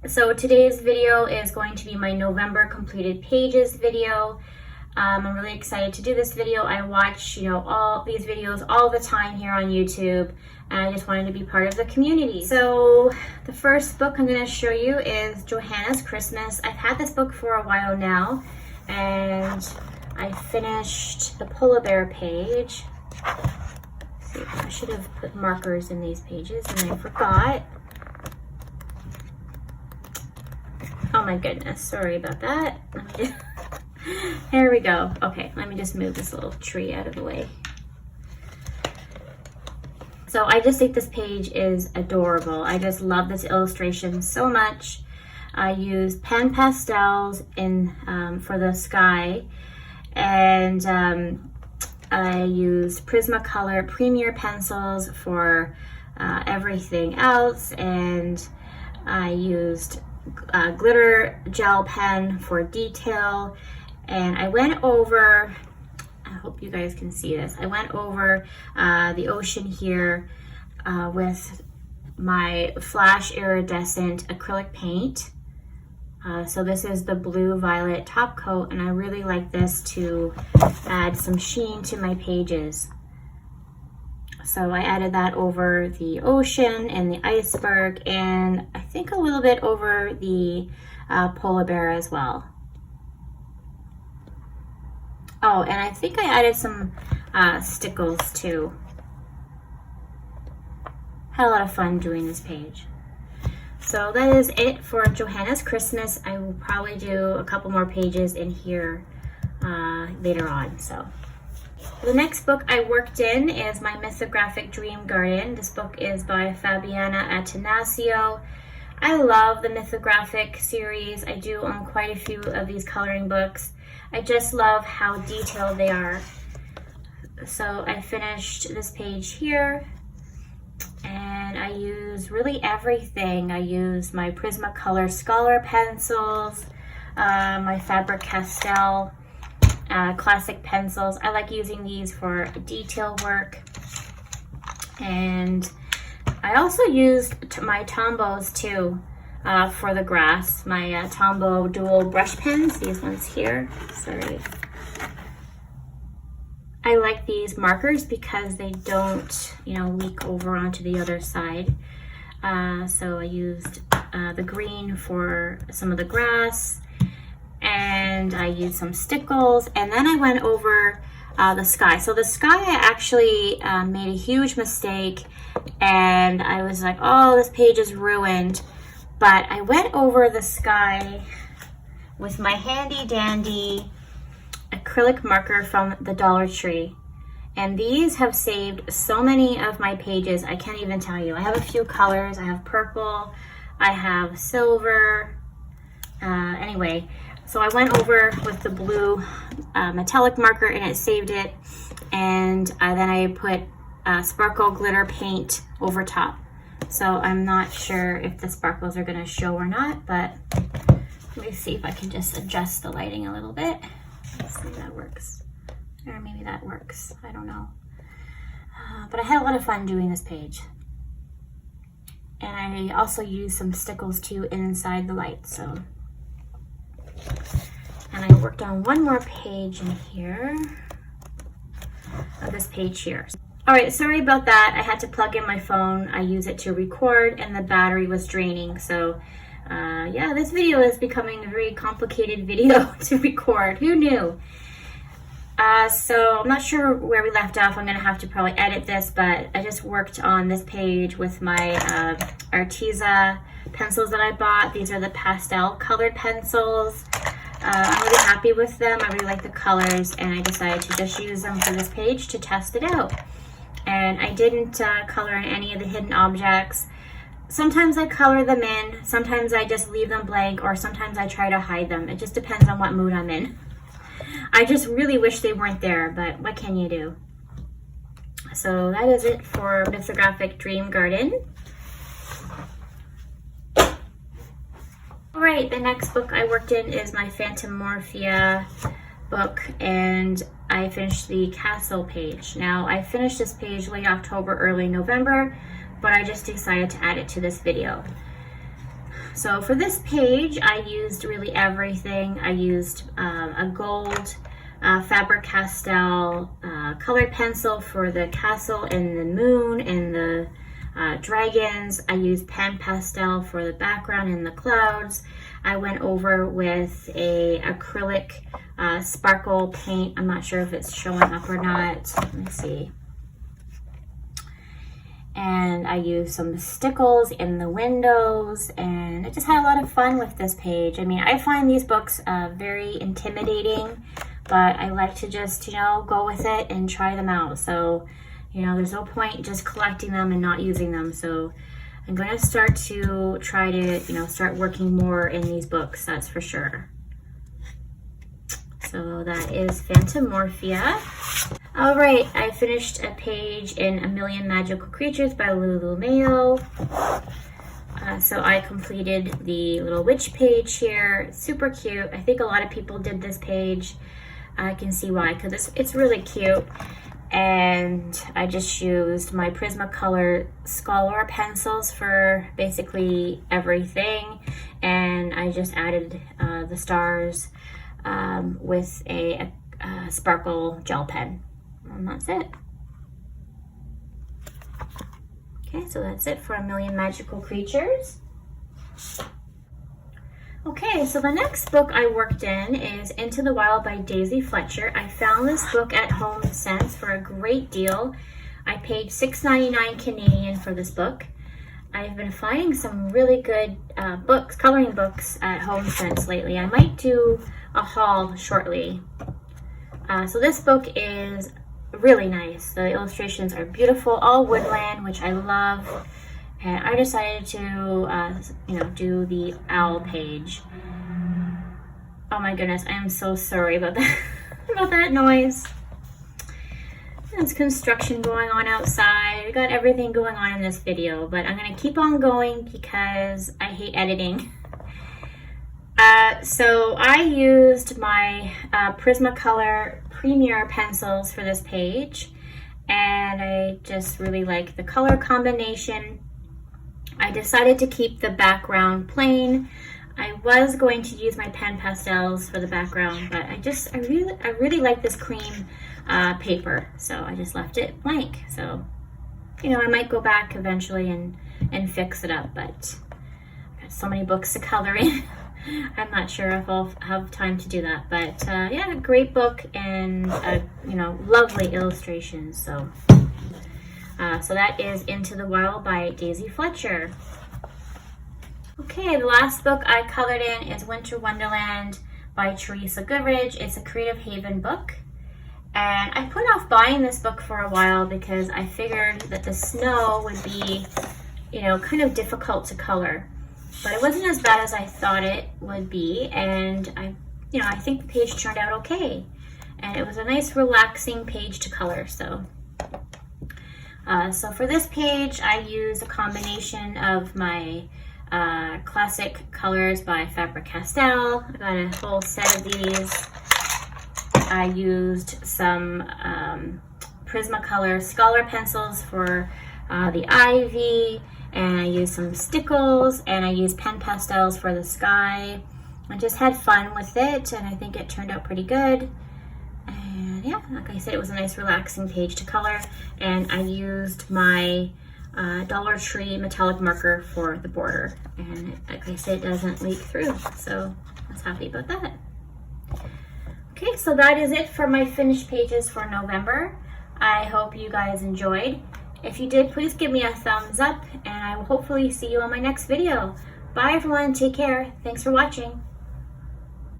So today's video is going to be my November completed pages video. I'm really excited to do this video. I watch, all these videos all the time here on YouTube, and I just wanted to be part of the community. So the first book I'm going to show you is Johanna's Christmas. I've had this book for a while now, and I finished the polar bear page. See, I should have put markers in these pages, and I forgot. Oh my goodness, sorry about that. Here we go. Okay, let me just move this little tree out of the way. So I just think this page is adorable. I just love this illustration so much. I used pen pastels for the sky, and I used Prismacolor Premier pencils for everything else, and I used glitter gel pen for detail. And I went over, I hope you guys can see this, I went over the ocean here with my Flash Iridescent acrylic paint. So this is the blue violet top coat, and I really like this to add some sheen to my pages. So I added that over the ocean and the iceberg, and I think a little bit over the polar bear as well. Oh, and I think I added some stickles too. Had a lot of fun doing this page. So that is it for Johanna's Christmas. I will probably do a couple more pages in here later on. So the next book I worked in is my Mythographic Dream Garden. This book is by Fabiana Attanasio. I love the Mythographic series. I do own quite a few of these coloring books. I just love how detailed they are. So I finished this page here, and I use really everything. I use my Prismacolor Scholar pencils, my Faber-Castell classic pencils. I like using these for detail work. And I also used my Tombows too for the grass. My Tombow dual brush pens, these ones here. Sorry. I like these markers because they don't, leak over onto the other side. So I used the green for some of the grass, and I used some stickles, and then I went over the sky. So the sky, I actually made a huge mistake, and I was like, oh, this page is ruined. But I went over the sky with my handy dandy acrylic marker from the Dollar Tree. And these have saved so many of my pages, I can't even tell you. I have a few colors. I have purple, I have silver. Anyway, so I went over with the blue metallic marker, and it saved it. And then I put sparkle glitter paint over top. So I'm not sure if the sparkles are going to show or not, but let me see if I can just adjust the lighting a little bit. Let's see if that works. Or maybe that works. I don't know. But I had a lot of fun doing this page. And I also used some stickles too inside the light. So, and I worked on one more page in here. This page here. All right, sorry about that. I had to plug in my phone. I use it to record, and the battery was draining. So yeah, this video is becoming a very complicated video to record. Who knew? So I'm not sure where we left off. I'm gonna have to probably edit this, but I just worked on this page with my Arteza pencils that I bought. These are the pastel colored pencils. I'm really happy with them. I really like the colors, and I decided to just use them for this page to test it out. And I didn't color in any of the hidden objects. Sometimes I color them in, sometimes I just leave them blank, or sometimes I try to hide them. It just depends on what mood I'm in. I just really wish they weren't there, but what can you do? So that is it for Mythographic Dream Garden. All right, the next book I worked in is my Phantomorphia book, and I finished the castle page. Now, I finished this page late October, early November, but I just decided to add it to this video. So for this page, I used really everything. I used a gold Faber-Castell colored pencil for the castle and the moon and the dragons. I used pen pastel for the background and the clouds. I went over with a acrylic sparkle paint. I'm not sure if it's showing up or not. Let me see. And I used some stickles in the windows, and I just had a lot of fun with this page. I mean, I find these books very intimidating, but I like to just, you know, go with it and try them out. So, you know, there's no point just collecting them and not using them. So I'm going to start to try to, you know, start working more in these books, that's for sure. So that is Phantomorphia. All right, I finished a page in A Million Magical Creatures by Lulu Mayo. So I completed the little witch page here. It's super cute. I think a lot of people did this page. I can see why, because it's really cute. And I just used my Prismacolor Scholar pencils for basically everything. And I just added the stars with a sparkle gel pen. And that's it. Okay, so that's it for A Million Magical Creatures. Okay, so the next book I worked in is Into the Wild by Daisy Fletcher. I found this book at HomeSense for a great deal. I paid $6.99 Canadian for this book. I've been finding some really good books, coloring books at HomeSense lately. I might do a haul shortly. So this book is really nice. The illustrations are beautiful, all woodland, which I love. And I decided to, you know, do the owl page. Oh my goodness, I am so sorry about that, about that noise. There's construction going on outside. We got everything going on in this video, but I'm gonna keep on going because I hate editing. So I used my Prismacolor Premier pencils for this page, and I just really like the color combination. I decided to keep the background plain. I was going to use my pen pastels for the background, but I really like this cream paper, so I just left it blank. So, you know, I might go back eventually and fix it up, but I've got so many books to color in. I'm not sure if I'll have time to do that, but yeah, a great book and you know, lovely illustrations. So, so that is Into the Wild by Daisy Fletcher. Okay, the last book I colored in is Winter Wonderland by Teresa Goodridge. It's a Creative Haven book, and I put off buying this book for a while because I figured that the snow would be, you know, kind of difficult to color. But it wasn't as bad as I thought it would be, and I think the page turned out okay. And it was a nice relaxing page to color. So for this page, I used a combination of my classic colors by Faber-Castell. I got a whole set of these. I used some Prismacolor Scholar pencils for the ivy, and I used some stickles, and I used pen pastels for the sky. I just had fun with it, and I think it turned out pretty good. And yeah, like I said, it was a nice relaxing page to color, and I used my Dollar Tree metallic marker for the border, and like I said, it doesn't leak through, so I was happy about that. Okay, so that is it for my finished pages for November. I hope you guys enjoyed. If you did, please give me a thumbs up, and I will hopefully see you on my next video. Bye everyone, take care. Thanks for watching.